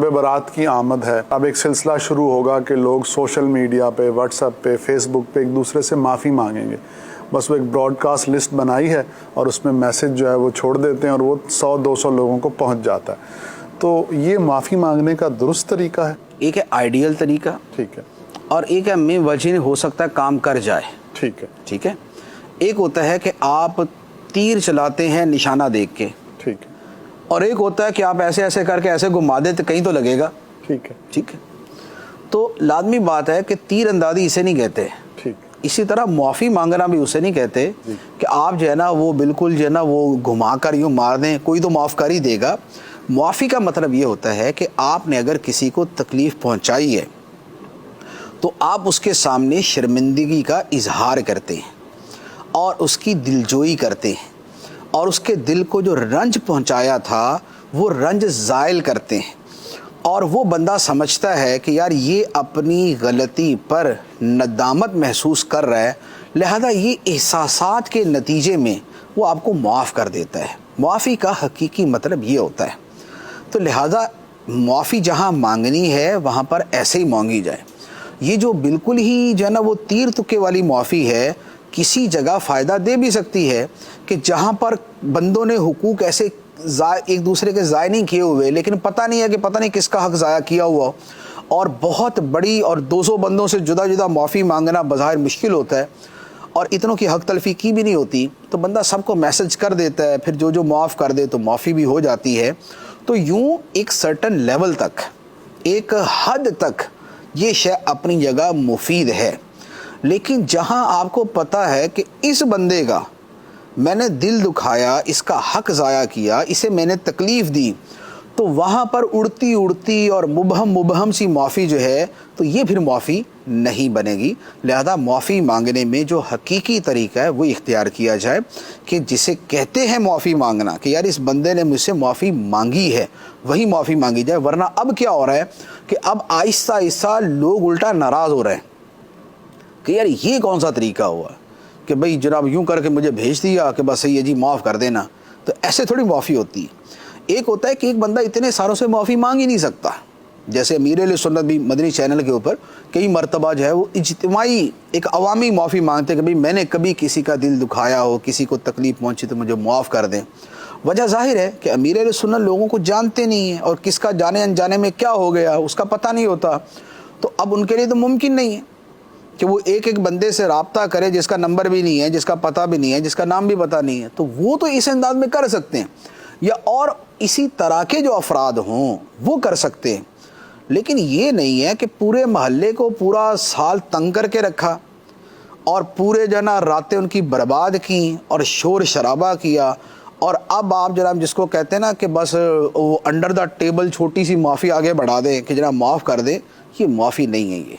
बारात की आमद है। अब एक सिलसिला शुरू होगा कि लोग सोशल मीडिया पे, व्हाट्सएप पे, फेसबुक पे एक दूसरे से माफ़ी मांगेंगे। बस वो एक ब्रॉडकास्ट लिस्ट बनाई है और उसमें मैसेज जो है वो छोड़ देते हैं और वो 100-200 लोगों को पहुंच जाता है। तो ये माफ़ी मांगने का दुरुस्त तरीका है? एक है आइडियल तरीका, ठीक है, और एक है में वजह हो सकता है काम कर जाए। ठीक है, ठीक है। एक होता है कि आप तीर चलाते हैं निशाना देख के, ठीक है, और एक होता है कि आप ऐसे ऐसे करके ऐसे घुमा देते कहीं तो लगेगा। ठीक है, ठीक है। तो लाजमी बात है कि तीर अंदाजी इसे नहीं कहते। ठीक। इसी तरह माफ़ी मांगना भी उसे नहीं कहते कि आप जो है ना वो बिल्कुल जो है ना वो घुमा कर यूँ मार दें, कोई तो माफ़ कर ही देगा। माफ़ी का मतलब ये होता है कि आपने अगर किसी को तकलीफ़ पहुंचाई है तो आप उसके सामने शर्मिंदगी का इजहार करते हैं और उसकी दिलजोई करते हैं और उसके दिल को जो रंज पहुंचाया था वो रंज ज़ायल करते हैं, और वो बंदा समझता है कि यार ये अपनी गलती पर नदामत महसूस कर रहा है, लिहाजा ये एहसासात के नतीजे में वो आपको माफ़ कर देता है। माफ़ी का हकीकी मतलब ये होता है। तो लिहाजा माफ़ी जहाँ मांगनी है वहाँ पर ऐसे ही मांगी जाए। ये जो बिल्कुल ही जो है ना वो तीर तुक्के वाली माफ़ी है, किसी जगह फ़ायदा दे भी सकती है कि जहाँ पर बंदों ने हुकूक ऐसे एक दूसरे के ज़ाय नहीं किए हुए, लेकिन पता नहीं है कि पता नहीं किसका हक़ ज़ाया किया हुआ, और बहुत बड़ी और 200 बंदों से जुदा जुदा माफ़ी मांगना बज़ाहिर मुश्किल होता है और इतनों की हक़ तलफ़ी की भी नहीं होती, तो बंदा सबको मैसेज कर देता है, फिर जो माफ़ कर दे तो माफ़ी भी हो जाती है। तो यूँ एक सर्टन लेवल तक, एक हद तक ये शय अपनी जगह मुफीद है। लेकिन जहाँ आपको पता है कि इस बंदे का मैंने दिल दुखाया, इसका हक़ ज़ाया किया, इसे मैंने तकलीफ़ दी, तो वहाँ पर उड़ती उड़ती और मुबहम सी माफ़ी जो है तो ये फिर माफ़ी नहीं बनेगी। लिहाजा माफ़ी मांगने में जो हकीकी तरीका है वो इख्तियार किया जाए कि जिसे कहते हैं माफ़ी मांगना, कि यार इस बंदे ने मुझसे माफ़ी मांगी है, वही माफ़ी मांगी जाए। वरना अब क्या हो रहा है कि अब आहिस्ता आहिस्ता लोग उल्टा नाराज़ हो रहे हैं कि यार ये कौन सा तरीका हुआ कि भाई जनाब यूँ करके मुझे भेज दिया कि बस ये जी माफ़ कर देना। तो ऐसे थोड़ी माफ़ी होती है। एक होता है कि एक बंदा इतने सारों से माफ़ी मांग ही नहीं सकता। जैसे अमीर सुन्नत भी मदनी चैनल के ऊपर कई मरतबा जो है वो इज्तिमाई एक अवामी माफ़ी मांगते हैं कि भाई मैंने कभी किसी का दिल दुखाया हो, किसी को तकलीफ़ पहुँची तो मुझे माफ़ कर दें। वजह ज़ाहिर है कि अमीर सुन्नत लोगों को जानते नहीं हैं और किसका जाने अनजाने में क्या हो गया उसका पता नहीं होता। तो अब उनके लिए तो मुमकिन नहीं है कि वो एक एक बंदे से राब्ता करे जिसका नंबर भी नहीं है, जिसका पता भी नहीं है, जिसका नाम भी पता नहीं है। तो वो तो इस अंदाज में कर सकते हैं, या और इसी तरह के जो अफराद हों वो कर सकते हैं। लेकिन ये नहीं है कि पूरे महल्ले को पूरा साल तंग करके रखा और पूरे जना रातें उनकी बर्बाद की और शोर शराबा किया, और अब आप जनाब जिसको कहते हैं ना कि बस वो अंडर द टेबल छोटी सी माफ़ी आगे बढ़ा दें कि जनाब माफ़ कर दें, ये माफ़ी नहीं है। ये